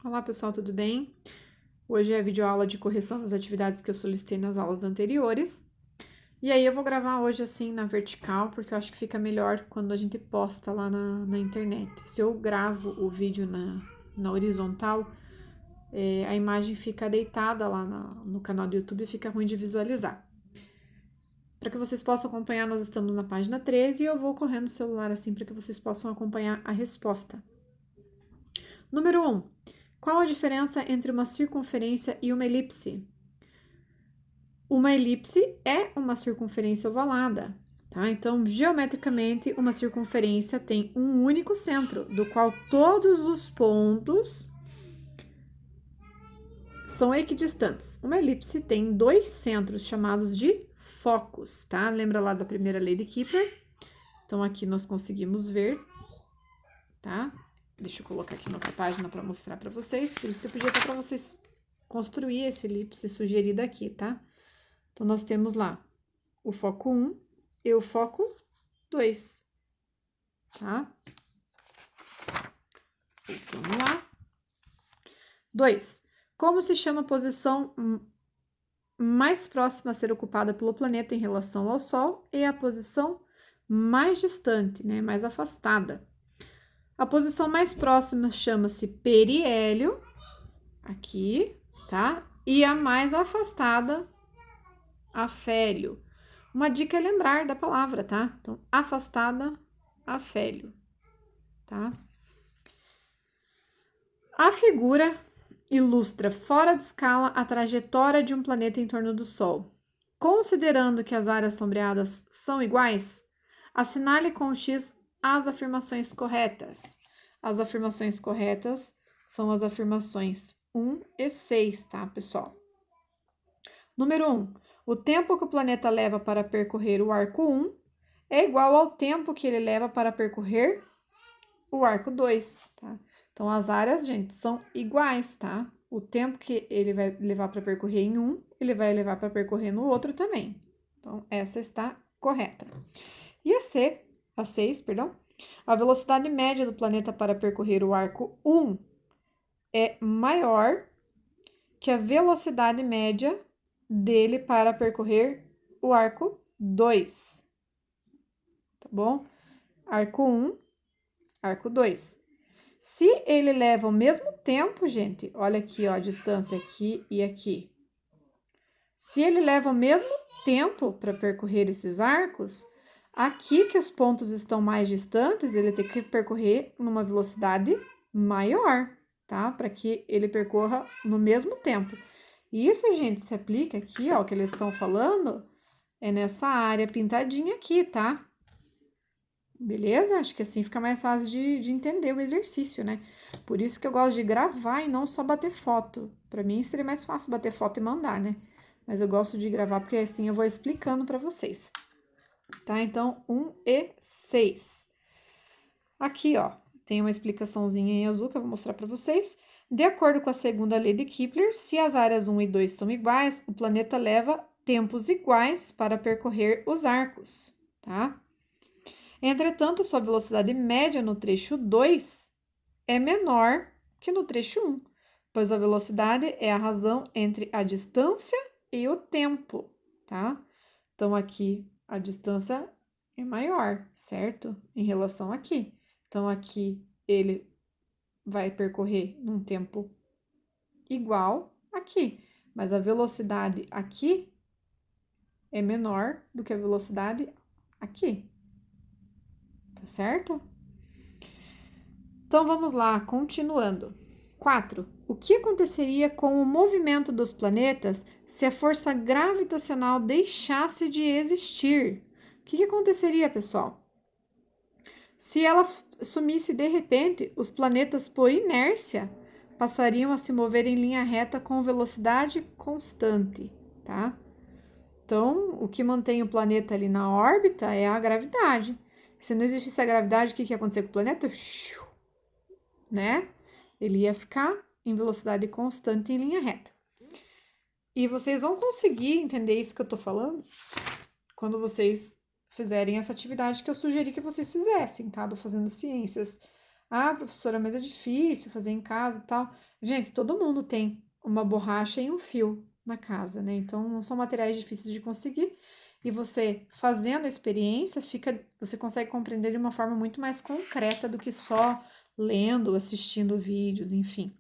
Olá pessoal, tudo bem? Hoje é a videoaula de correção das atividades que eu solicitei nas aulas anteriores. E aí eu vou gravar hoje assim na vertical, porque eu acho que fica melhor quando a gente posta lá na internet. Se eu gravo o vídeo na horizontal, a imagem fica deitada lá no canal do YouTube e fica ruim de visualizar. Para que vocês possam acompanhar, nós estamos na página 13 e eu vou correndo o celular assim para que vocês possam acompanhar a resposta. Número 1. Qual a diferença entre uma circunferência e uma elipse? Uma elipse é uma circunferência ovalada, tá? Então, geometricamente, uma circunferência tem um único centro, do qual todos os pontos são equidistantes. Uma elipse tem dois centros chamados de focos, tá? Lembra lá da primeira lei de Kepler? Então, aqui nós conseguimos ver, tá? Deixa eu colocar aqui na outra página para mostrar para vocês. Por isso que eu pedi até para vocês construir esse elipse sugerido aqui, tá? Então, nós temos lá o foco 1 e o foco 2, tá? Vamos lá. 2. Como se chama a posição mais próxima a ser ocupada pelo planeta em relação ao Sol e a posição mais distante, né, mais afastada? A posição mais próxima chama-se periélio, aqui, tá? E a mais afastada, afélio. Uma dica é lembrar da palavra, tá? Então, afastada, afélio, tá? A figura ilustra fora de escala a trajetória de um planeta em torno do Sol. Considerando que as áreas sombreadas são iguais, assinale com o X as afirmações corretas. As afirmações corretas são as afirmações 1 e 6, tá, pessoal? Número 1. O tempo que o planeta leva para percorrer o arco 1 é igual ao tempo que ele leva para percorrer o arco 2, tá? Então, as áreas, gente, são iguais, tá? O tempo que ele vai levar para percorrer em um, ele vai levar para percorrer no outro também. Então, essa está correta. E a 6, perdão, a velocidade média do planeta para percorrer o arco 1 é maior que a velocidade média dele para percorrer o arco 2. Tá bom? Arco 1, arco 2. Se ele leva o mesmo tempo, gente, olha aqui, ó, a distância aqui e aqui. Se ele leva o mesmo tempo para percorrer esses arcos, aqui que os pontos estão mais distantes, ele tem que percorrer numa velocidade maior, tá? Para que ele percorra no mesmo tempo. E isso, gente, se aplica aqui, ó, que eles estão falando, é nessa área pintadinha aqui, tá? Beleza? Acho que assim fica mais fácil de entender o exercício, né? Por isso que eu gosto de gravar e não só bater foto. Para mim seria mais fácil bater foto e mandar, né? Mas eu gosto de gravar porque assim eu vou explicando para vocês. Tá? Então, 1 e 6. Aqui, ó, tem uma explicaçãozinha em azul que eu vou mostrar para vocês. De acordo com a segunda lei de Kepler, se as áreas 1 e 2 são iguais, o planeta leva tempos iguais para percorrer os arcos, tá? Entretanto, sua velocidade média no trecho 2 é menor que no trecho 1, pois a velocidade é a razão entre a distância e o tempo, tá? Então, aqui a distância é maior, certo? Em relação aqui. Então, aqui ele vai percorrer num tempo igual aqui, mas a velocidade aqui é menor do que a velocidade aqui. Tá certo? Então vamos lá, continuando. 4. O que aconteceria com o movimento dos planetas se a força gravitacional deixasse de existir? O que aconteceria, pessoal? Se ela sumisse de repente, os planetas, por inércia, passariam a se mover em linha reta com velocidade constante, tá? Então, o que mantém o planeta ali na órbita é a gravidade. Se não existisse a gravidade, o que ia acontecer com o planeta? Né? Ele ia ficar em velocidade constante em linha reta. E vocês vão conseguir entender isso que eu tô falando quando vocês fizerem essa atividade que eu sugeri que vocês fizessem, tá? Do Fazendo Ciências. Ah, professora, mas é difícil fazer em casa e tal. Gente, todo mundo tem uma borracha e um fio na casa, né? Então, não são materiais difíceis de conseguir. E você fazendo a experiência, você consegue compreender de uma forma muito mais concreta do que só lendo, assistindo vídeos, enfim.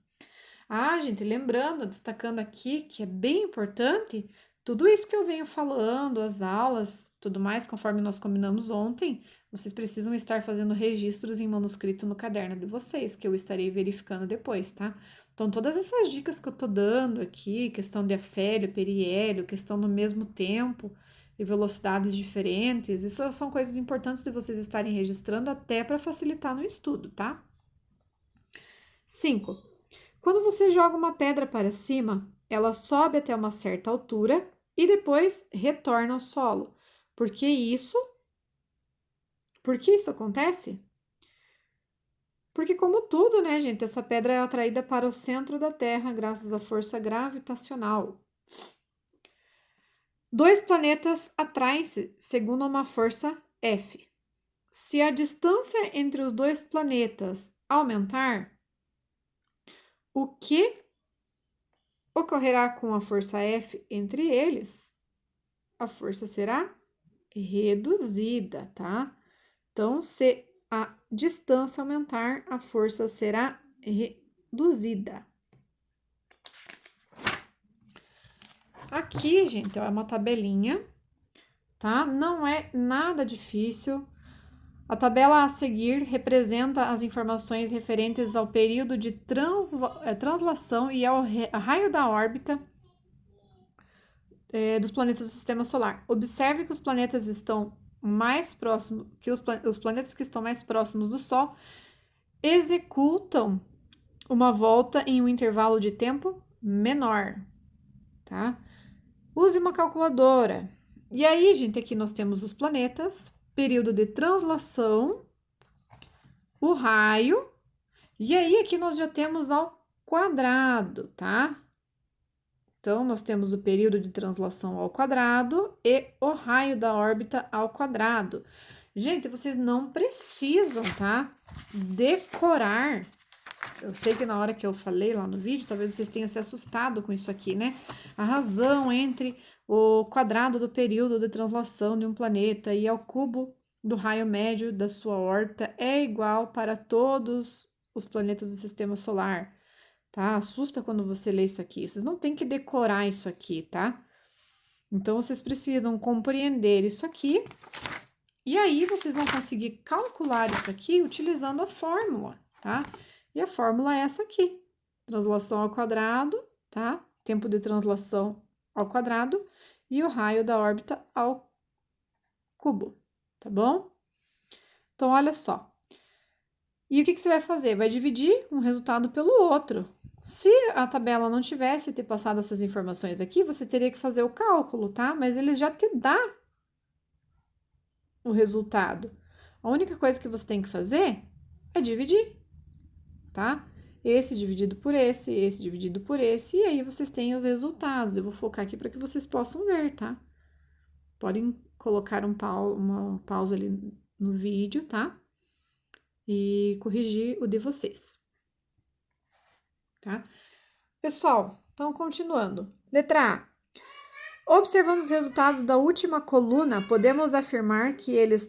Ah, gente, lembrando, destacando aqui que é bem importante, tudo isso que eu venho falando, as aulas, tudo mais, conforme nós combinamos ontem, vocês precisam estar fazendo registros em manuscrito no caderno de vocês, que eu estarei verificando depois, tá? Então, todas essas dicas que eu tô dando aqui, questão de afélio, periélio, questão do mesmo tempo e velocidades diferentes, isso são coisas importantes de vocês estarem registrando até para facilitar no estudo, tá? 5. Quando você joga uma pedra para cima, ela sobe até uma certa altura e depois retorna ao solo. Por que isso? Por que isso acontece? Porque, como tudo, né, gente, essa pedra é atraída para o centro da Terra graças à força gravitacional. Dois planetas atraem-se segundo uma força F. Se a distância entre os dois planetas aumentar, o que ocorrerá com a força F entre eles? A força será reduzida, tá? Então, se a distância aumentar, a força será reduzida. Aqui, gente, ó, é uma tabelinha, tá? Não é nada difícil. A tabela a seguir representa as informações referentes ao período de translação e ao raio da órbita dos planetas do Sistema Solar. Observe que os planetas estão mais próximos, que os planetas que estão mais próximos do Sol executam uma volta em um intervalo de tempo menor, tá? Use uma calculadora. E aí, gente, aqui nós temos os planetas, período de translação, o raio, e aí aqui nós já temos ao quadrado, tá? Então, nós temos o período de translação ao quadrado e o raio da órbita ao quadrado. Gente, vocês não precisam, tá? Decorar. Eu sei que na hora que eu falei lá no vídeo, talvez vocês tenham se assustado com isso aqui, né? A razão entre o quadrado do período de translação de um planeta e ao cubo do raio médio da sua órbita é igual para todos os planetas do sistema solar, tá? Assusta quando você lê isso aqui. Vocês não têm que decorar isso aqui, tá? Então, vocês precisam compreender isso aqui e aí vocês vão conseguir calcular isso aqui utilizando a fórmula, tá? E a fórmula é essa aqui: translação ao quadrado, tá? Tempo de translação ao quadrado e o raio da órbita ao cubo, tá bom? Então, olha só. E o que você vai fazer? Vai dividir um resultado pelo outro. Se a tabela não tivesse te passado essas informações aqui, você teria que fazer o cálculo, tá? Mas ele já te dá o resultado. A única coisa que você tem que fazer é dividir, tá? Esse dividido por esse dividido por esse, e aí vocês têm os resultados. Eu vou focar aqui para que vocês possam ver, tá? Podem colocar uma pausa ali no vídeo, tá? E corrigir o de vocês, tá? Pessoal, então continuando. Letra A. Observando os resultados da última coluna, podemos afirmar que eles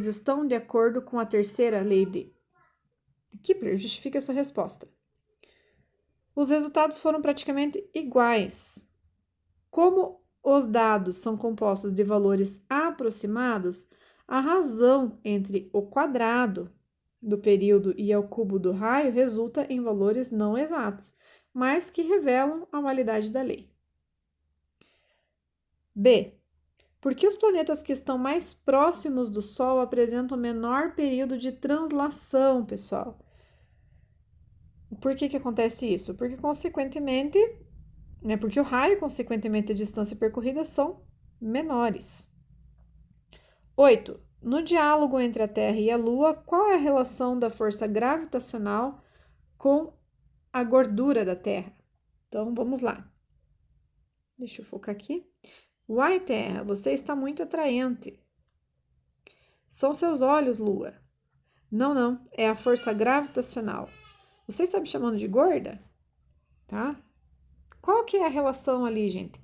estão de acordo com a terceira lei de Kepler. Justifique a sua resposta. Os resultados foram praticamente iguais. Como os dados são compostos de valores aproximados, a razão entre o quadrado do período e o cubo do raio resulta em valores não exatos, mas que revelam a validade da lei. B. Por que os planetas que estão mais próximos do Sol apresentam menor período de translação, pessoal? Por que acontece isso? Porque, consequentemente, porque o raio, consequentemente, a distância percorrida são menores. 8. No diálogo entre a Terra e a Lua, qual é a relação da força gravitacional com a gordura da Terra? Então, vamos lá. Deixa eu focar aqui. Uai, Terra, você está muito atraente. São seus olhos, Lua. Não, não, é a força gravitacional. Você está me chamando de gorda? Tá? Qual que é a relação ali, gente?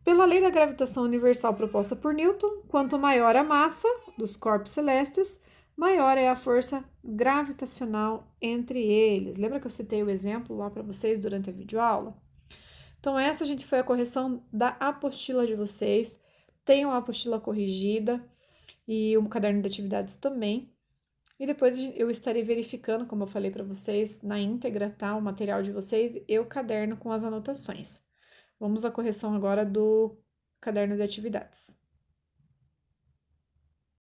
Pela lei da gravitação universal proposta por Newton, quanto maior a massa dos corpos celestes, maior é a força gravitacional entre eles. Lembra que eu citei o exemplo lá para vocês durante a videoaula? Então, essa, gente, foi a correção da apostila de vocês. Tenham a apostila corrigida e o caderno de atividades também. E depois eu estarei verificando, como eu falei para vocês, na íntegra, tá? O material de vocês e o caderno com as anotações. Vamos à correção agora do caderno de atividades.